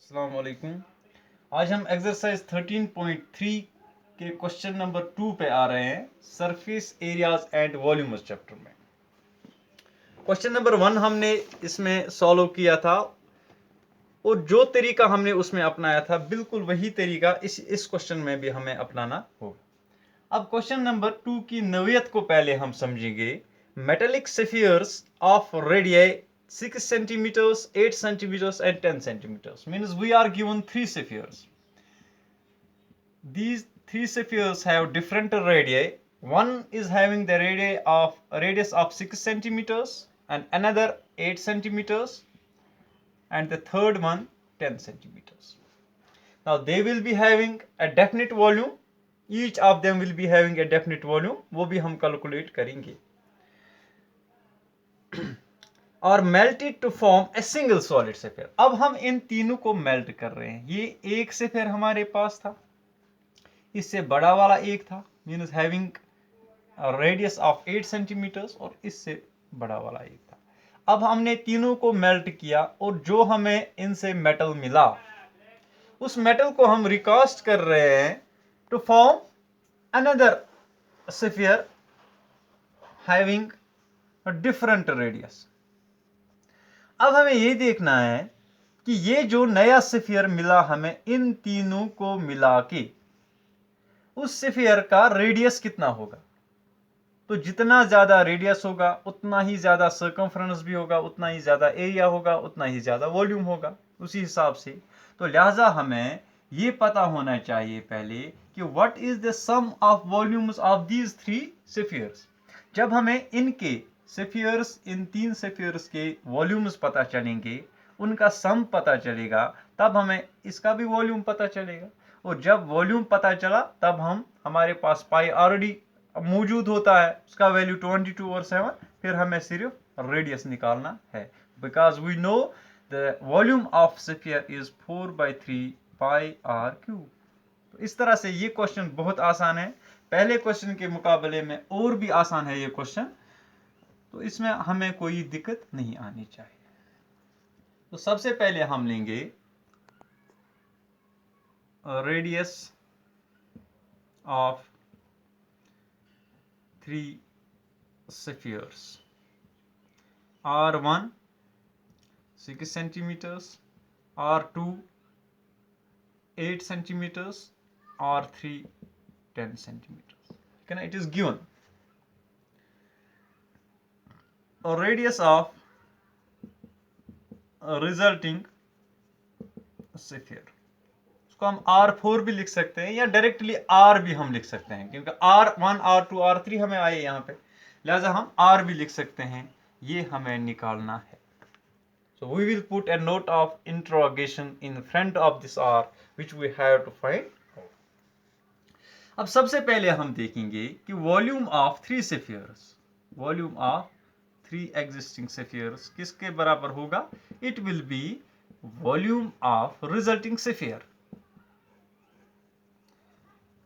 अस्सलाम वालेकुम। आज हम एक्सरसाइज 13.3 के क्वेश्चन नंबर 2 पे आ रहे हैं, surface areas and volumes chapter में। क्वेश्चन नंबर 1 हमने इसमें सॉल्व किया था और जो तरीका हमने उसमें अपनाया था बिल्कुल वही तरीका इस क्वेश्चन में भी हमें अपनाना होगा। अब क्वेश्चन नंबर 2 की नोयत को पहले हम समझेंगे। Metallic spheres of radius 6 centimeters, 8 centimeters and 10 centimeters. Means we are given 3 spheres. These 3 spheres have different radii. One is having the radius of 6 centimeters and another 8 centimeters and the third one 10 centimeters. Now they will be having a definite volume. Each of them will be having a definite volume. वो भी हम calculate करेंगे। और melted to form a single solid sphere. अब हम इन तीनों को melt कर रहे हैं। ये एक स्फीयर हमारे पास था, इससे बड़ा वाला एक था, means having radius of 8 centimetres, और इससे बड़ा वाला एक था। अब हमने तीनों को मेल्ट किया और जो हमें इनसे मेटल मिला उस मेटल को हम रिकास्ट कर रहे हैं to form another sphere having different radius. अब हमें ये देखना है कि ये जो नया स्फीयर मिला हमें, इन तीनों को मिला के उस स्फीयर का रेडियस कितना होगा। तो जितना ज्यादा रेडियस होगा उतना ही ज्यादा सर्कमफ्रेंस भी होगा, उतना ही ज्यादा एरिया होगा, उतना ही ज्यादा वॉल्यूम होगा उसी हिसाब से। तो लिहाजा हमें ये पता होना चाहिए पहले कि what is the sum of volumes of these 3 spheres. जब हमें इनके स्फीयर्स, इन 3 स्फीयर्स के वॉल्यूम्स पता चलेंगे, उनका सम पता चलेगा, तब हमें इसका भी वॉल्यूम पता चलेगा। और जब वॉल्यूम पता चला तब हमारे पास पाई ऑलरेडी मौजूद होता है, उसका वैल्यू 22/7। फिर हमें सिर्फ रेडियस निकालना है, because we know the volume of sphere is 4/3 pi R cube. तो इस तरह से ये क्वेश्चन बहुत आसान है, पहले क्वेश्चन के मुकाबले में और भी आसान है ये क्वेश्चन। तो इसमें हमें कोई दिक्कत नहीं आनी चाहिए। तो सबसे पहले हम लेंगे radius of 3 spheres. R1 6 centimeters, R2 8 centimeters, R3 10 centimeters. Okay, it is given a radius of a resulting sphere. उसको हम R4 भी लिख सकते हैं या डायरेक्टली R भी हम लिख सकते हैं, क्योंकि R1 R2 R3 हमें आए यहाँ पे, लिहाजा हम R भी लिख सकते हैं। ये हमें निकालना है। So we will put a note of interrogation in front of this R which we have to find out. अब सबसे पहले हम देखेंगे कि volume of 3 spheres, volume of 3 existing spheres किसके बराबर होगा। It will B volume of resulting sphere.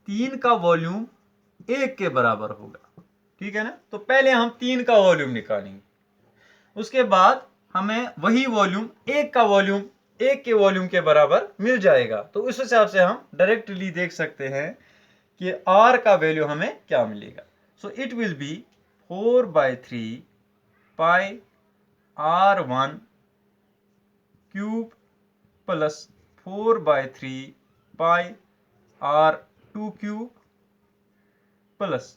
3 का वॉल्यूम 1 के बराबर होगा, ठीक है ना। तो पहले हम 3 का वॉल्यूम निकालेंगे, उसके बाद हमें वही वॉल्यूम 1 का वॉल्यूम 1 के वॉल्यूम के बराबर मिल जाएगा। तो उस हिसाब से हम डायरेक्टली देख सकते हैं कि R का वैल्यू हमें क्या मिलेगा। सो it will B 4/3 pi R1 cube plus 4/3 pi R2 cube plus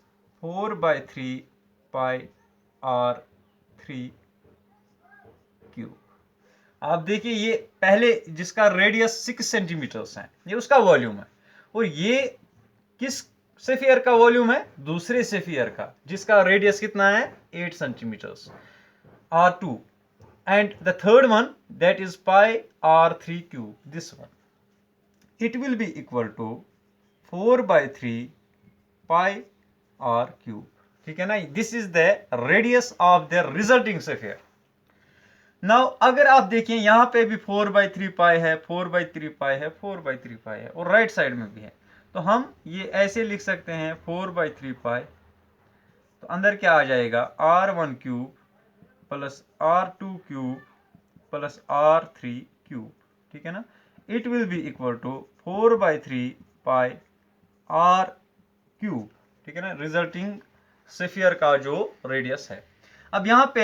4/3 pi R3 cube. आप देखिए, ये पहले जिसका रेडियस 6 सेंटीमीटर्स है ये उसका वॉल्यूम है, और ये किस स्फीयर का वॉल्यूम है, दूसरे स्फीयर का, जिसका रेडियस कितना है 8 centimetres, R2, and the third one that is pi R3 cube, this one, it will be equal to 4/3 pi R cube, ठीक है ना। This is the radius of the resulting sphere. Now अगर आप देखें यहां पे भी 4/3 पाई है, 4/3 पाई है, 4/3 पाई है, और राइट साइड में भी है। तो हम ये ऐसे लिख सकते हैं 4/3 पाई, तो अंदर क्या आ जाएगा R1 cube plus R2 cube plus R3 cube, ठीक है ना। it will be equal to 4/3 pi r cube, ठीक है ना, रिजल्टिंग स्फीयर का जो रेडियस है। अब यहाँ पे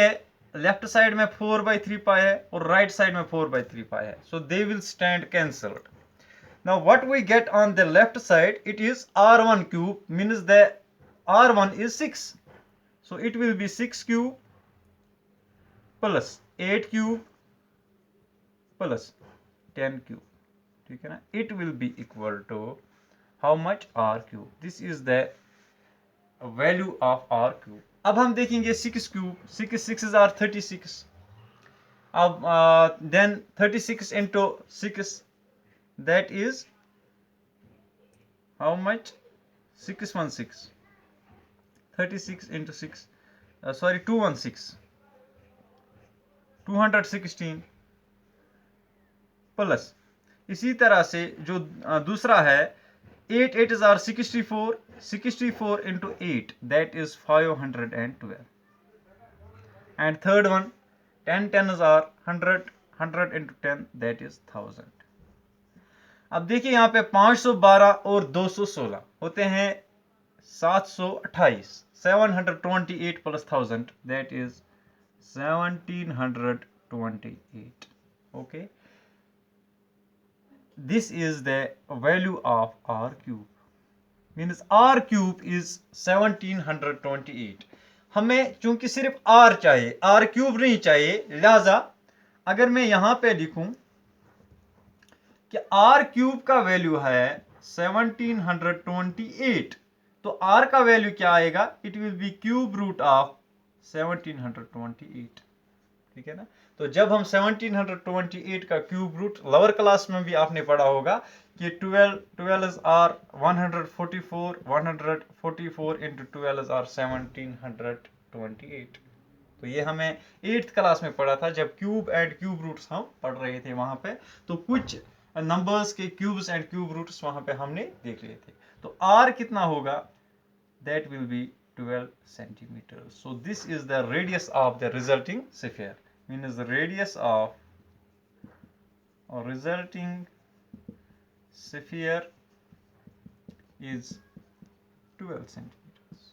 लेफ्ट साइड में 4/3 पाई है और राइट साइड में 4/3 पाई है, so they will stand cancelled. Now what we get on the left side, it is r1 cube, means the r1 is 6, so it will be 6 cube plus 8 cube plus 10 cube, ठीक है ना, it will be equal to how much r cube, this is the value of r cube. अब हम देखेंगे 6 cube, 6 are 36, अब then 36 into 6, that is how much, 616, 36 into 6, sorry 216, 216 plus इसी तरह से जो दूसरा है 8 8 are 64, 64 into 8, that is 512, and third one 10 10s are 100, 100 into 10, that is 1000। अब देखिए यहाँ पे 512 और 216 होते हैं 728, 728 plus 1000, that is 1728, okay, this is the value of r cube, means r cube is 1728। हमें चूंकि सिर्फ r चाहिए, r क्यूब नहीं चाहिए, लिहाजा अगर मैं यहां पे लिखूं कि r क्यूब का वैल्यू है 1728, तो r का वैल्यू क्या आएगा, it will be cube root of 1728, ठीक है ना। तो जब हम 1728 का क्यूब रूट, लोअर क्लास में भी आपने पढ़ा होगा कि 12 आर 144, 144 into 12 आर 1728। तो ये हमें 8th क्लास में पढ़ा था जब क्यूब एंड क्यूब रूट्स हम पढ़ रहे थे वहां पे, तो कुछ नंबर्स के क्यूब्स एंड क्यूब रूट्स वहां पे हमने देख लिए थे। तो आर कितना होगा, that will be 12 centimeters. So this is the radius of the resulting sphere, means the radius of a resulting sphere is 12 centimeters.